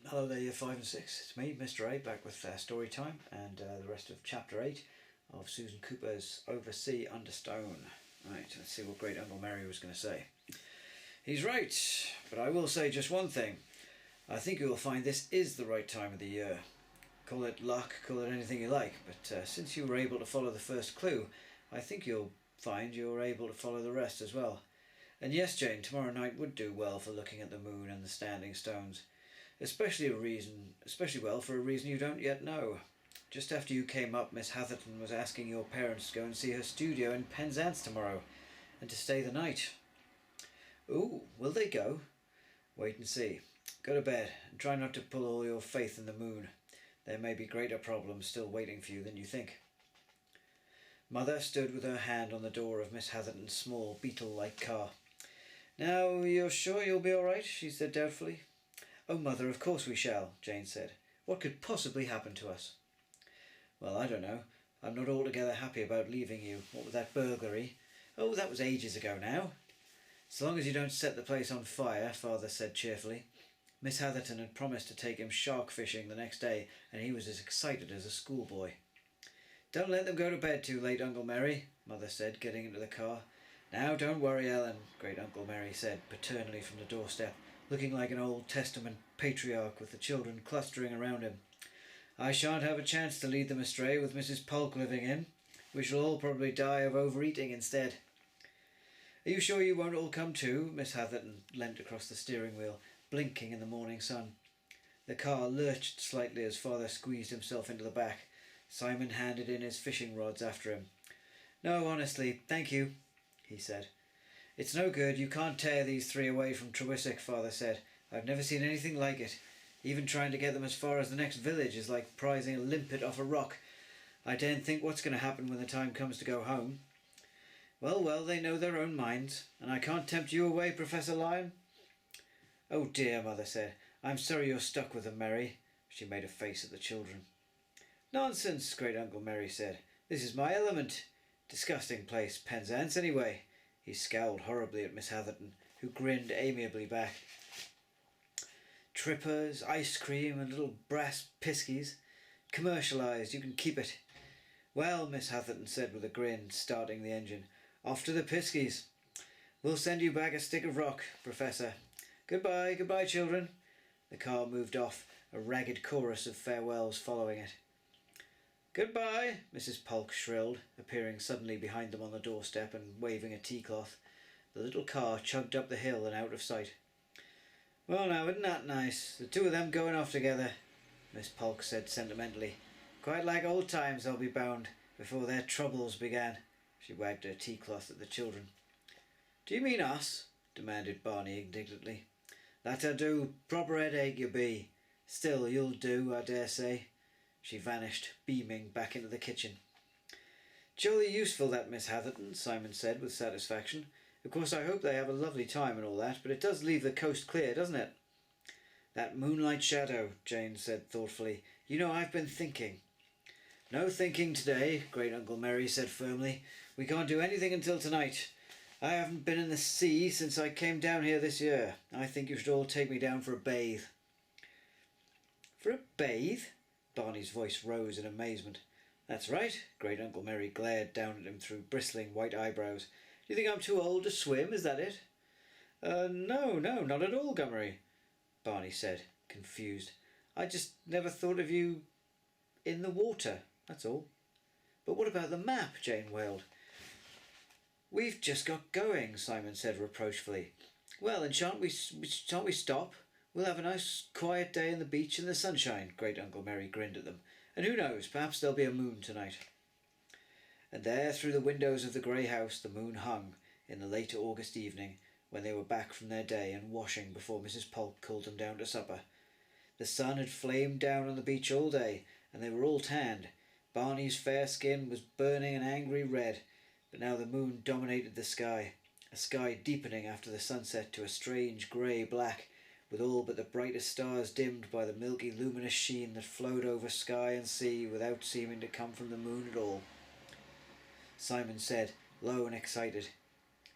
Hello there, year 5 and 6. It's me, Mr. A, back with story time and the rest of chapter 8 of Susan Cooper's Oversea Under Stone. Right, let's see what Great Uncle Mary was going to say. He's right, but I will say just one thing. I think you will find this is the right time of the year. Call it luck, call it anything you like, but since you were able to follow the first clue, I think you'll find you're able to follow the rest as well. And yes, Jane, tomorrow night would do well for looking at the moon and the standing stones. Especially well for a reason you don't yet know. Just after you came up, Miss Hatherton was asking your parents to go and see her studio in Penzance tomorrow, and to stay the night. Ooh, will they go? Wait and see. Go to bed, and try not to pull all your faith in the moon. There may be greater problems still waiting for you than you think. Mother stood with her hand on the door of Miss Hatherton's small, beetle-like car. Now, you're sure you'll be all right? She said doubtfully. Oh, Mother, of course we shall, Jane said. What could possibly happen to us? Well, I don't know. I'm not altogether happy about leaving you. What with that burglary? Oh, that was ages ago now. So long as you don't set the place on fire, Father said cheerfully. Miss Hatherton had promised to take him shark fishing the next day, and he was as excited as a schoolboy. Don't let them go to bed too late, Uncle Mary, Mother said, getting into the car. Now, don't worry, Ellen, Great Uncle Mary said paternally from the doorstep, looking like an Old Testament patriarch with the children clustering around him. I shan't have a chance to lead them astray with Mrs. Polk living in. We shall all probably die of overeating instead. Are you sure you won't all come too? Miss Hatherton leant across the steering wheel, blinking in the morning sun. The car lurched slightly as Father squeezed himself into the back. Simon handed in his fishing rods after him. No, honestly, thank you, he said. It's no good, you can't tear these three away from Trewiswick, Father said. I've never seen anything like it. Even trying to get them as far as the next village is like prizing a limpet off a rock. I daren't think what's going to happen when the time comes to go home. Well, they know their own minds, and I can't tempt you away, Professor Lyon. Oh dear, Mother said. I'm sorry you're stuck with them, Mary. She made a face at the children. Nonsense, Great Uncle Mary said. This is my element. Disgusting place, Penzance, anyway. He scowled horribly at Miss Hatherton, who grinned amiably back. Trippers, ice cream, and little brass piskies. Commercialised, you can keep it. Well, Miss Hatherton said with a grin, starting the engine. Off to the piskies. We'll send you back a stick of rock, Professor. Goodbye, children. The car moved off, a ragged chorus of farewells following it. Goodbye, Mrs. Polk shrilled, appearing suddenly behind them on the doorstep and waving a tea-cloth. The little car chugged up the hill and out of sight. Well now, isn't that nice? The two of them going off together, Miss Polk said sentimentally. Quite like old times, I'll be bound, before their troubles began. She wagged her tea-cloth at the children. Do you mean us? Demanded Barney indignantly. That I do, proper headache you be. Still, you'll do, I dare say. She vanished, beaming back into the kitchen. Jolly useful, that Miss Hatherton, Simon said with satisfaction. Of course I hope they have a lovely time and all that, but it does leave the coast clear, doesn't it? That moonlight shadow, Jane said thoughtfully. You know, I've been thinking. No thinking today, Great Uncle Mary said firmly. We can't do anything until tonight. I haven't been in the sea since I came down here this year. I think you should all take me down for a bathe. For a bathe? Barney's voice rose in amazement. That's right, Great Uncle Mary glared down at him through bristling white eyebrows. Do you think I'm too old to swim, is that it? No, not at all, Gummery, Barney said, confused. I just never thought of you in the water, that's all. But what about the map? Jane wailed. We've just got going, Simon said reproachfully. Well, and shan't we stop? We'll have a nice quiet day on the beach in the sunshine, Great Uncle Mary grinned at them. And who knows, perhaps there'll be a moon tonight. And there, through the windows of the grey house, the moon hung in the late August evening, when they were back from their day and washing before Mrs. Polk called them down to supper. The sun had flamed down on the beach all day, and they were all tanned. Barney's fair skin was burning an angry red, but now the moon dominated the sky, a sky deepening after the sunset to a strange grey black, with all but the brightest stars dimmed by the milky luminous sheen that flowed over sky and sea without seeming to come from the moon at all. Simon said, low and excited,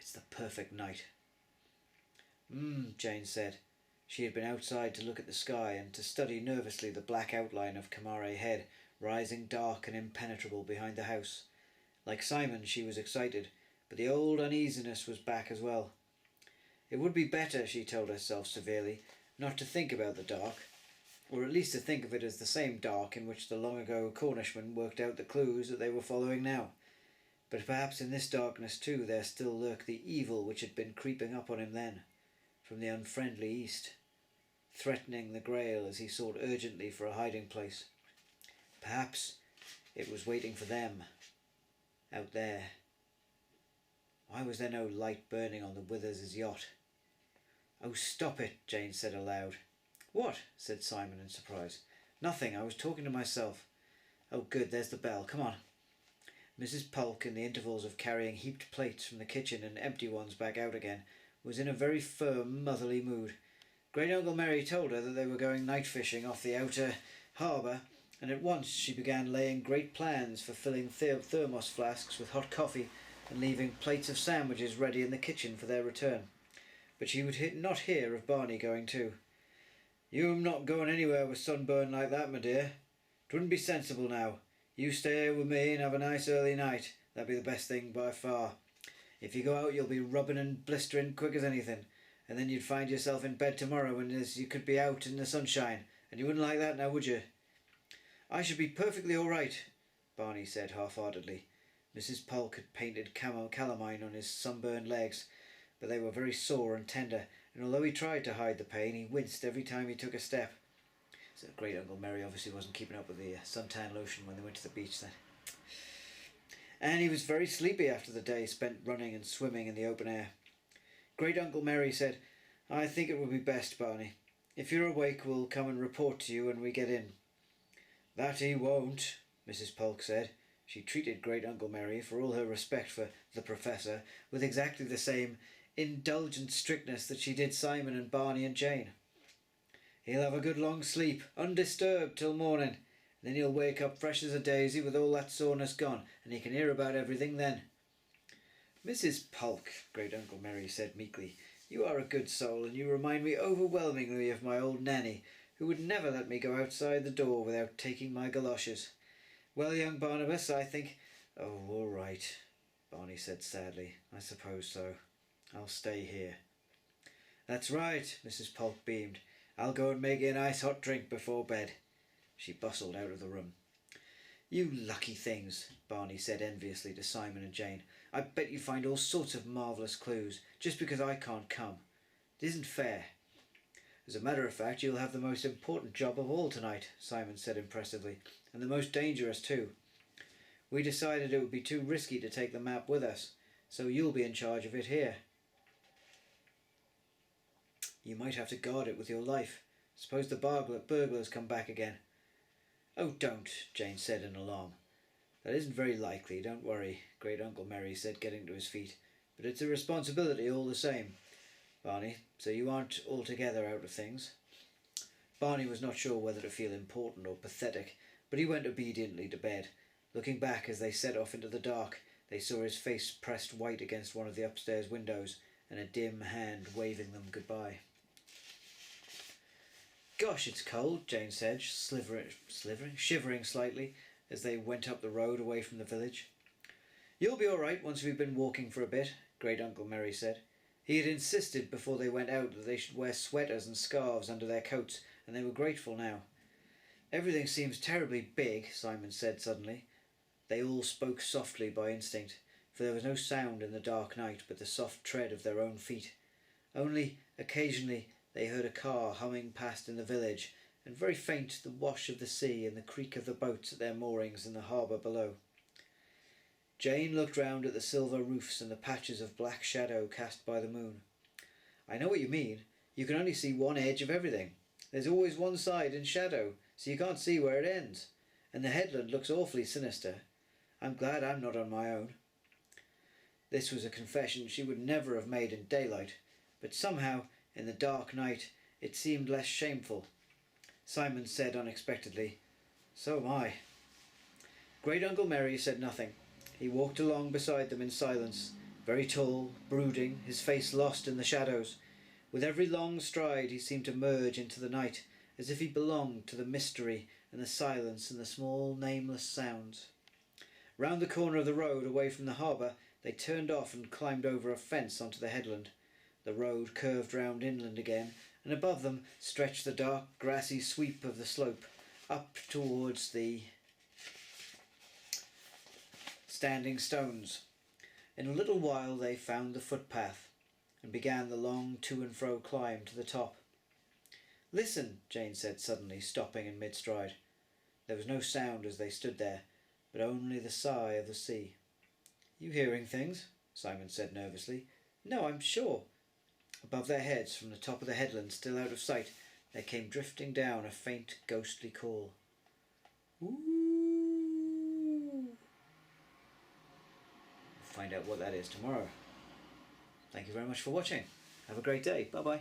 It's the perfect night. Jane said, She had been outside to look at the sky and to study nervously the black outline of Kamare Head rising dark and impenetrable behind the house. Like Simon, she was excited, but the old uneasiness was back as well. It would be better, she told herself severely, not to think about the dark, or at least to think of it as the same dark in which the long-ago Cornishman worked out the clues that they were following now. But perhaps in this darkness too there still lurked the evil which had been creeping up on him then, from the unfriendly east, threatening the Grail as he sought urgently for a hiding place. Perhaps it was waiting for them, out there. Why was there no light burning on the Withers' yacht? "Oh, stop it," Jane said aloud. "What?" said Simon in surprise. "Nothing, I was talking to myself." "Oh, good, there's the bell. Come on." Mrs. Polk, in the intervals of carrying heaped plates from the kitchen and empty ones back out again, was in a very firm, motherly mood. Great-uncle Mary told her that they were going night-fishing off the outer harbour, and at once she began laying great plans for filling thermos flasks with hot coffee and leaving plates of sandwiches ready in the kitchen for their return. But she would not hear of Barney going too. "You'm not going anywhere with sunburn like that, my dear. 'Twouldn't be sensible now. You stay here with me and have a nice early night. That'd be the best thing by far. If you go out you'll be rubbing and blistering quick as anything, and then you'd find yourself in bed tomorrow when you could be out in the sunshine, and you wouldn't like that now, would you?" "I should be perfectly all right," Barney said half-heartedly. Mrs. Polk had painted calamine on his sunburned legs, but they were very sore and tender, and although he tried to hide the pain, he winced every time he took a step. So Great-uncle Mary obviously wasn't keeping up with the suntan lotion when they went to the beach then. And he was very sleepy after the day spent running and swimming in the open air. Great-uncle Mary said, "I think it would be best, Barney. If you're awake, we'll come and report to you when we get in." "That he won't," Mrs. Polk said. She treated Great-uncle Mary, for all her respect for the Professor, with exactly the same indulgent strictness that she did Simon and Barney and Jane. "He'll have a good long sleep, undisturbed, till morning. Then he'll wake up fresh as a daisy with all that soreness gone, and he can hear about everything then." "Mrs. Polk," Great-uncle Mary said meekly, "you are a good soul, and you remind me overwhelmingly of my old nanny, who would never let me go outside the door without taking my galoshes. Well, young Barnabas, I think—" "Oh, all right," Barney said sadly. "I suppose so. I'll stay here." "That's right," Mrs. Polk beamed. "I'll go and make you a nice hot drink before bed." She bustled out of the room. "You lucky things," Barney said enviously to Simon and Jane. "I bet you find all sorts of marvellous clues, just because I can't come. It isn't fair." "As a matter of fact, you'll have the most important job of all tonight," Simon said impressively, "and the most dangerous too. We decided it would be too risky to take the map with us, so you'll be in charge of it here. You might have to guard it with your life. Suppose the burglars come back again." "Oh, don't," Jane said in alarm. "That isn't very likely, don't worry," Great-uncle Mary said, getting to his feet. "But it's a responsibility all the same, Barney, so you aren't altogether out of things." Barney was not sure whether to feel important or pathetic, but he went obediently to bed. Looking back as they set off into the dark, they saw his face pressed white against one of the upstairs windows, and a dim hand waving them goodbye. "Gosh, it's cold," Jane said, shivering slightly as they went up the road away from the village. "You'll be all right once we've been walking for a bit," Great-uncle Mary said. He had insisted before they went out that they should wear sweaters and scarves under their coats, and they were grateful now. "Everything seems terribly big," Simon said suddenly. They all spoke softly by instinct, for there was no sound in the dark night but the soft tread of their own feet. Only occasionally they heard a car humming past in the village, and very faint the wash of the sea and the creak of the boats at their moorings in the harbour below. Jane looked round at the silver roofs and the patches of black shadow cast by the moon. "I know what you mean. You can only see one edge of everything. There's always one side in shadow, so you can't see where it ends. And the headland looks awfully sinister. I'm glad I'm not on my own." This was a confession she would never have made in daylight, but somehow, in the dark night, it seemed less shameful. Simon said unexpectedly, "So am I." Great-uncle Mary said nothing. He walked along beside them in silence, very tall, brooding, his face lost in the shadows. With every long stride he seemed to merge into the night, as if he belonged to the mystery and the silence and the small nameless sounds. Round the corner of the road, away from the harbour, they turned off and climbed over a fence onto the headland. The road curved round inland again, and above them stretched the dark grassy sweep of the slope, up towards the standing stones. In a little while they found the footpath, and began the long to and fro climb to the top. "Listen," Jane said suddenly, stopping in mid-stride. There was no sound as they stood there, but only the sigh of the sea. "You hearing things?" Simon said nervously. "No, I'm sure." Above their heads, from the top of the headland, still out of sight, there came drifting down a faint ghostly call. "Ooh." We'll find out what that is tomorrow. Thank you very much for watching. Have a great day. Bye-bye.